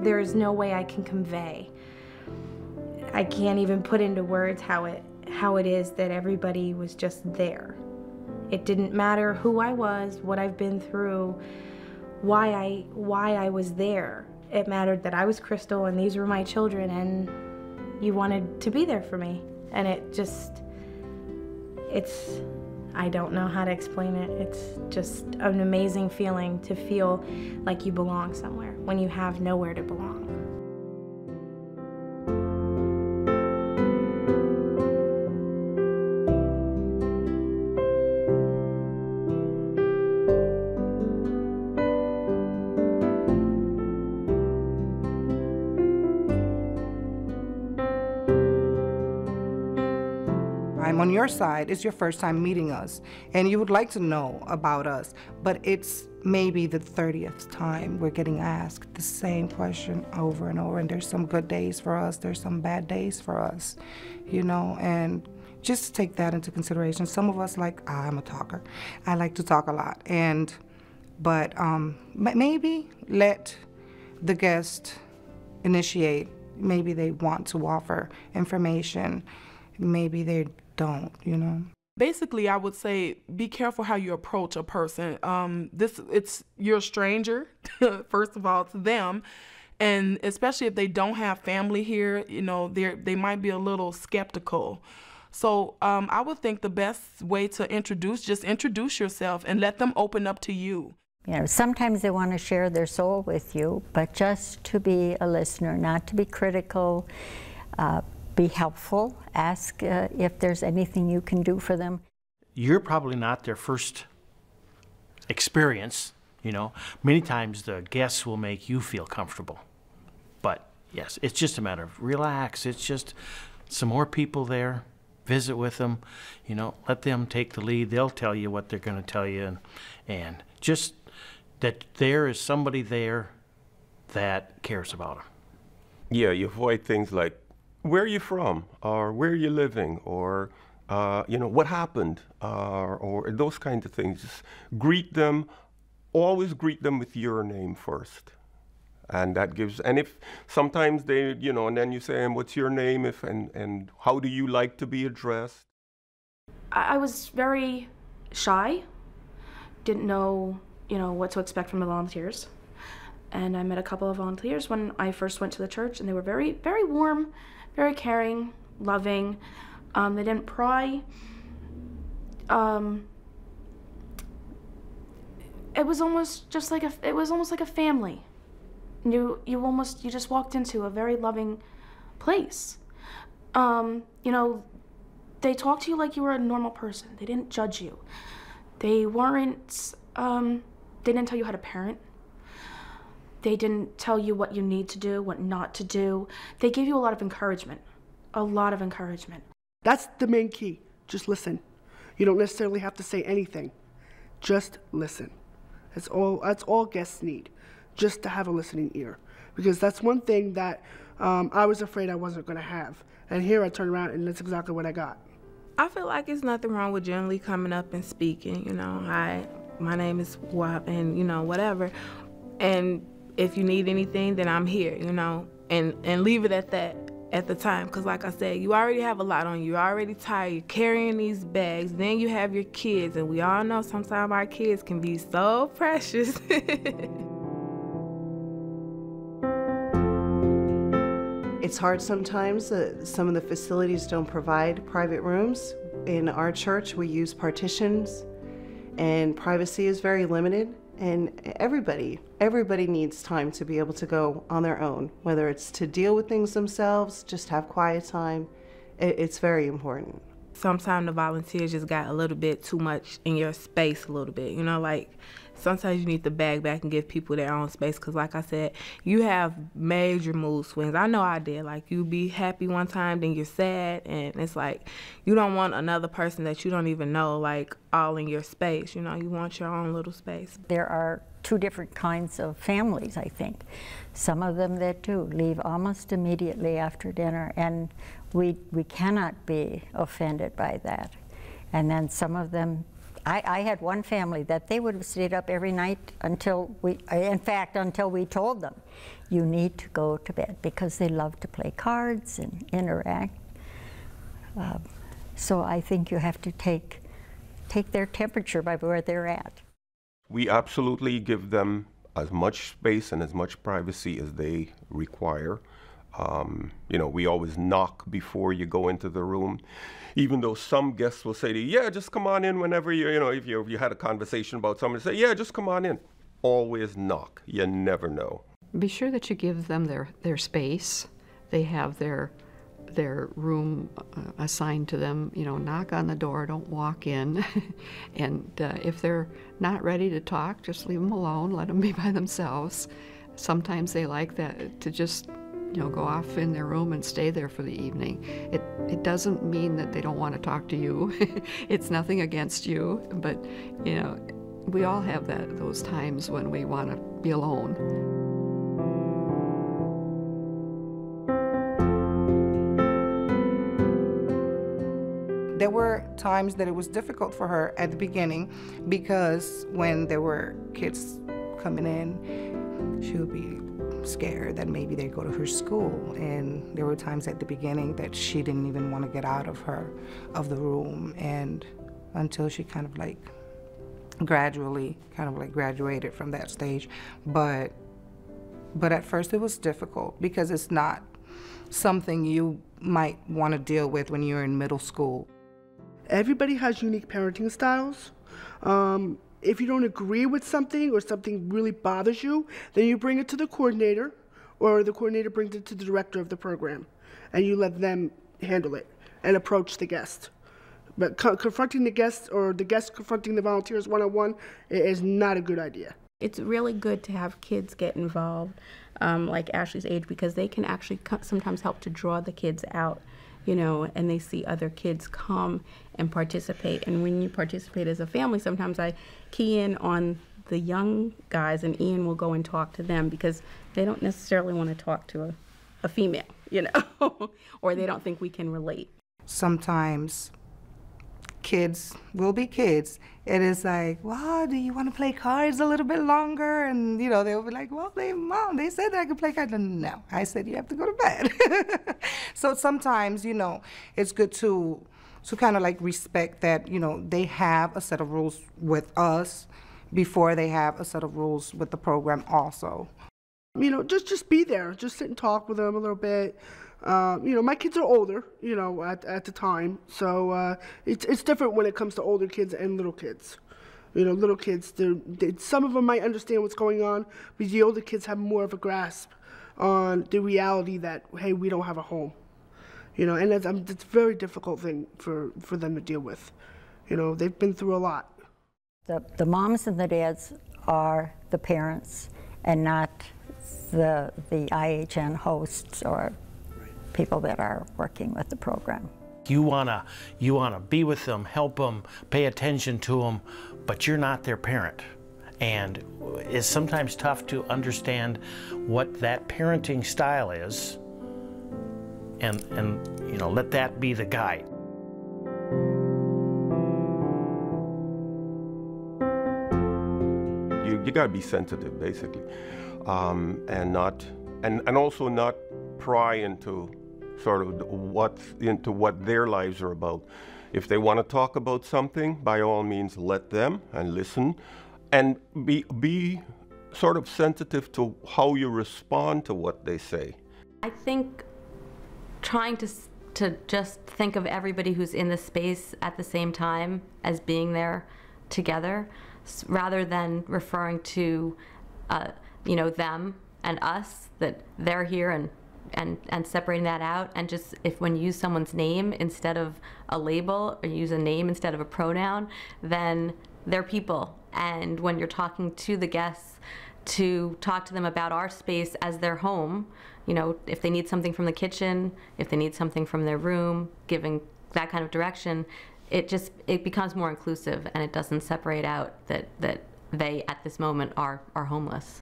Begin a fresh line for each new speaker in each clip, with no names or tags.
there's no way I can convey. I can't even put into words how it is that everybody was just there. It didn't matter who I was, what I've been through, why I was there. It mattered that I was Crystal and these were my children, and you wanted to be there for me. And I don't know how to explain it. It's just an amazing feeling to feel like you belong somewhere when you have nowhere to belong.
I'm on your side. It's your first time meeting us, and you would like to know about us, but it's maybe the 30th time we're getting asked the same question over and over, and there's some good days for us, there's some bad days for us, you know, and just take that into consideration. Some of us, like, I'm a talker. I like to talk a lot, but maybe let the guest initiate. Maybe they want to offer information. Maybe they don't, you know.
Basically, I would say be careful how you approach a person. You're a stranger, first of all, to them, and especially if they don't have family here, you know, they might be a little skeptical. So I would think the best way to just introduce yourself and let them open up to you.
You know, sometimes they want to share their soul with you, but just to be a listener, not to be critical. Be helpful, ask if there's anything you can do for them.
You're probably not their first experience, you know. Many times the guests will make you feel comfortable. But yes, it's just a matter of relax. It's just some more people there, visit with them, you know, let them take the lead. They'll tell you what they're going to tell you, and just that there is somebody there that cares about them.
Yeah, you avoid things like, where are you from, or where are you living, or you know, what happened, or those kinds of things. Just greet them, always greet them with your name first. And that gives, and if sometimes they, you know, and then you say, and what's your name, and how do you like to be addressed?
I was very shy, didn't know, you know, what to expect from the volunteers. And I met a couple of volunteers when I first went to the church, and they were very, very warm, very caring, loving. They didn't pry. It was almost just like a family. You just walked into a very loving place. You know, they talked to you like you were a normal person. They didn't judge you. They didn't tell you how to parent. They didn't tell you what you need to do, what not to do. They gave you a lot of encouragement, a lot of encouragement.
That's the main key. Just listen. You don't necessarily have to say anything. Just listen. That's all guests need, just to have a listening ear. Because that's one thing that I was afraid I wasn't going to have. And here I turn around and that's exactly what I got.
I feel like it's nothing wrong with generally coming up and speaking, you know, hi, my name is Wap, and, you know, whatever. And if you need anything, then I'm here, you know, and leave it at that at the time. Because like I said, you already have a lot on you. You're already tired. You're carrying these bags. Then you have your kids. And we all know sometimes our kids can be so precious.
It's hard sometimes. Some of the facilities don't provide private rooms. In our church, we use partitions, and privacy is very limited. And everybody needs time to be able to go on their own, whether it's to deal with things themselves, just have quiet time. It's very important.
Sometimes the volunteers just got a little bit too much in your space a little bit, you know, like sometimes you need to bag back and give people their own space, because like I said, you have major mood swings. I know I did. Like, you be happy one time, then you're sad, and it's like you don't want another person that you don't even know, like, all in your space, you know. You want your own little space.
There are two different kinds of families, I think. Some of them that do leave almost immediately after dinner, and we cannot be offended by that. And then some of them I had one family that they would have stayed up every night until until we told them, you need to go to bed, because they love to play cards and interact. So I think you have to take their temperature by where they're at.
We absolutely give them as much space and as much privacy as they require. You know, we always knock before you go into the room, even though some guests will say to you, yeah, just come on in whenever you know, if you had a conversation about something, say, yeah, just come on in. Always knock. You never know.
Be sure that you give them their space. They have their room assigned to them. You know, knock on the door, don't walk in. And if they're not ready to talk, just leave them alone, let them be by themselves. Sometimes they like that, to just, you know, go off in their room and stay there for the evening. It doesn't mean that they don't want to talk to you. It's nothing against you, but, you know, we all have those times when we want to be alone.
There were times that it was difficult for her at the beginning, because when there were kids coming in, she would be scared that maybe they'd go to her school. And there were times at the beginning that she didn't even want to get out of the room, and until she kind of like gradually graduated from that stage. But at first it was difficult, because it's not something you might want to deal with when you're in middle school.
Everybody has unique parenting styles. If you don't agree with something, or something really bothers you, then you bring it to the coordinator, or the coordinator brings it to the director of the program, and you let them handle it and approach the guest. But confronting the guests, or the guests confronting the volunteers one-on-one, is not a good idea.
It's really good to have kids get involved, like Ashley's age, because they can actually sometimes help to draw the kids out, you know, and they see other kids come and participate. And when you participate as a family, sometimes I key in on the young guys, and Ian will go and talk to them, because they don't necessarily want to talk to a female, you know, or they don't think we can relate.
Sometimes kids will be kids. It is like, well, do you want to play cards a little bit longer? And, you know, they'll be like, well, Mom, they said that I could play cards. And no, I said you have to go to bed. So sometimes, you know, it's good to kind of like respect that, you know, they have a set of rules with us before they have a set of rules with the program also.
You know, just be there. Just sit and talk with them a little bit. You know, my kids are older, you know, at the time, so it's different when it comes to older kids and little kids. You know, little kids, some of them might understand what's going on, but the older kids have more of a grasp on the reality that, hey, we don't have a home. You know, and it's a very difficult thing for them to deal with. You know, they've been through a lot.
The moms and the dads are the parents, and not the IHN hosts or people that are working with the program.
You wanna be with them, help them, pay attention to them, but you're not their parent. And it's sometimes tough to understand what that parenting style is, and you know, let that be the guide.
You gotta be sensitive, basically, and also not pry into sort of what their lives are about. If they want to talk about something, by all means, let them and listen, and be sort of sensitive to how you respond to what they say.
I think trying to just think of everybody who's in the space at the same time as being there together, rather than referring to you know, them and us, that they're here, and separating that out, and just, if when you use someone's name instead of a label, or use a name instead of a pronoun, then they're people. And when you're talking to the guests, to talk to them about our space as their home, you know, if they need something from the kitchen, if they need something from their room, giving that kind of direction, it becomes more inclusive, and it doesn't separate out that they at this moment are homeless.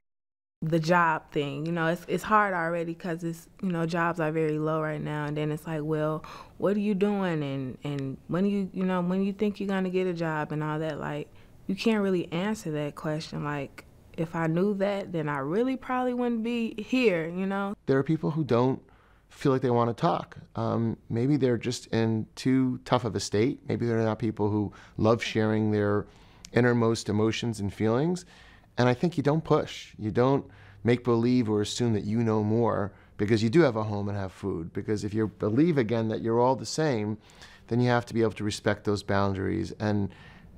the job thing. You know, it's hard already because it's, you know, jobs are very low right now. And then it's like, well, what are you doing? And when you think you're going to get a job and all that, like, you can't really answer that question. Like, if I knew that, then I really probably wouldn't be here, you know?
There are people who don't feel like they want to talk. Maybe they're just in too tough of a state. Maybe they're not people who love sharing their innermost emotions and feelings. And I think you don't push. You don't make believe or assume that you know more because you do have a home and have food. Because if you believe, again, that you're all the same, then you have to be able to respect those boundaries and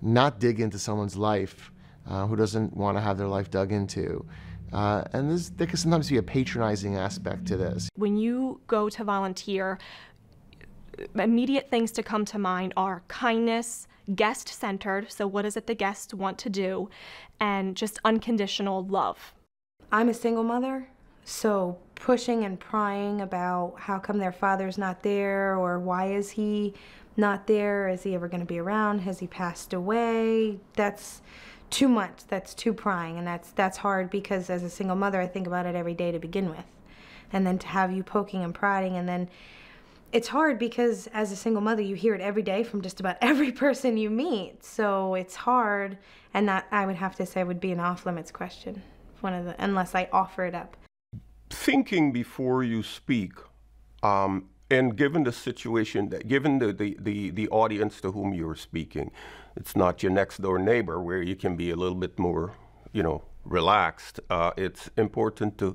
not dig into someone's life who doesn't want to have their life dug into. And there can sometimes be a patronizing aspect to this.
When you go to volunteer, immediate things to come to mind are kindness, guest-centered, so what is it the guests want to do, and just unconditional love.
I'm a single mother, so pushing and prying about how come their father's not there, or why is he not there, is he ever going to be around, has he passed away, that's too much, that's too prying, and that's hard because as a single mother I think about it every day to begin with. And then to have you poking and prodding, and then it's hard because as a single mother you hear it every day from just about every person you meet, so it's hard, and that I would have to say would be an off-limits question, unless I offer it up.
Thinking before you speak, and given the situation, given the audience to whom you're speaking, it's not your next door neighbor where you can be a little bit more, relaxed. It's important to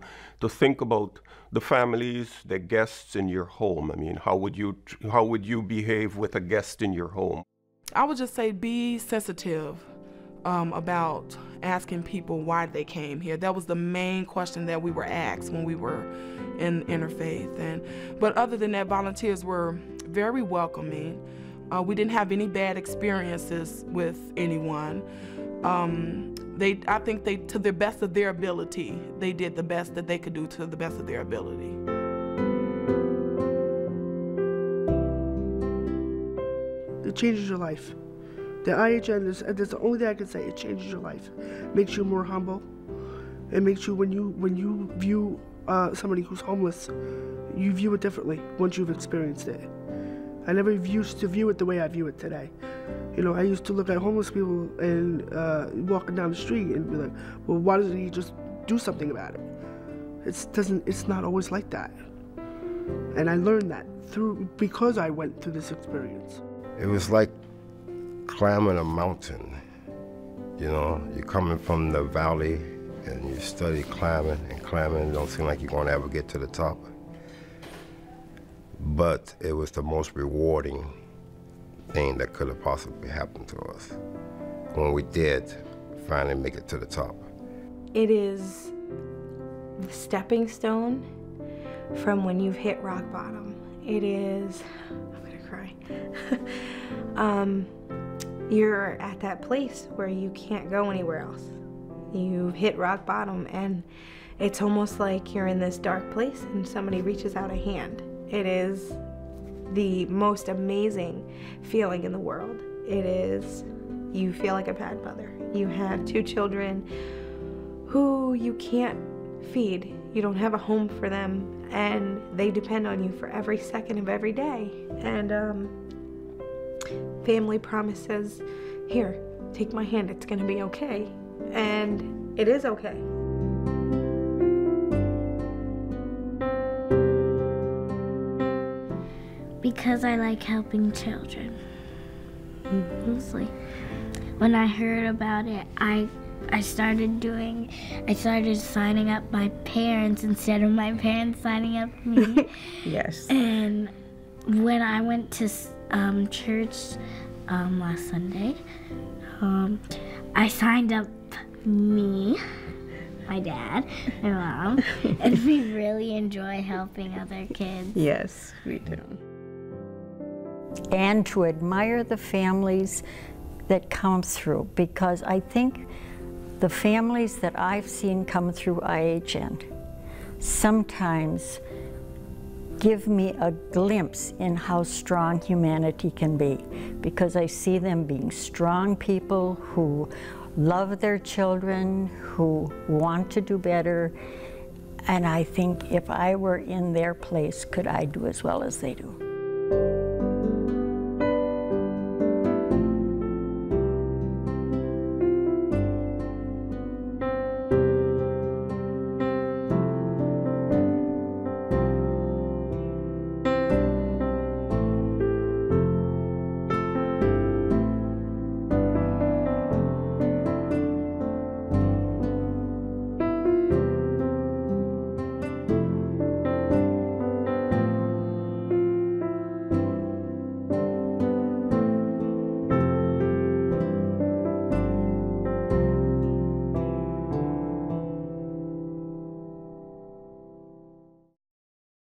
think about the families, the guests in your home. I mean, how would you behave with a guest in your home?
I would just say be sensitive about asking people why they came here. That was the main question that we were asked when we were in interfaith. But other than that, volunteers were very welcoming. We didn't have any bad experiences with anyone. I think they, to the best of their ability, they did the best that they could do to the best of their ability.
It changes your life. The IHN, that's the only thing I can say, it changes your life. Makes you more humble. It makes you, when you view somebody who's homeless, you view it differently once you've experienced it. I never used to view it the way I view it today. I used to look at homeless people and walking down the street and be like, well, why doesn't he just do something about it? It's not always like that. And I learned that because I went through this experience.
It was like climbing a mountain. You're coming from the valley and you study climbing and climbing. It don't seem like you're going to ever get to the top. But it was the most rewarding thing that could have possibly happened to us when we did finally make it to the top.
It is the stepping stone from when you've hit rock bottom. It is, I'm gonna cry. You're at that place where you can't go anywhere else. You've hit rock bottom and it's almost like you're in this dark place and somebody reaches out a hand. It is the most amazing feeling in the world. You feel like a bad mother. You have 2 children who you can't feed. You don't have a home for them, and they depend on you for every second of every day. And family promises, here, take my hand, it's gonna be okay. And it is okay.
Because I like helping children. Mostly. When I heard about it, I started signing up my parents instead of my parents signing up me.
Yes.
And when I went to church last Sunday, I signed up me, my dad, my mom, and we really enjoy helping other kids.
Yes, we do.
And to admire the families that come through, because I think the families that I've seen come through IHN sometimes give me a glimpse in how strong humanity can be, because I see them being strong people who love their children, who want to do better. And I think if I were in their place, could I do as well as they do?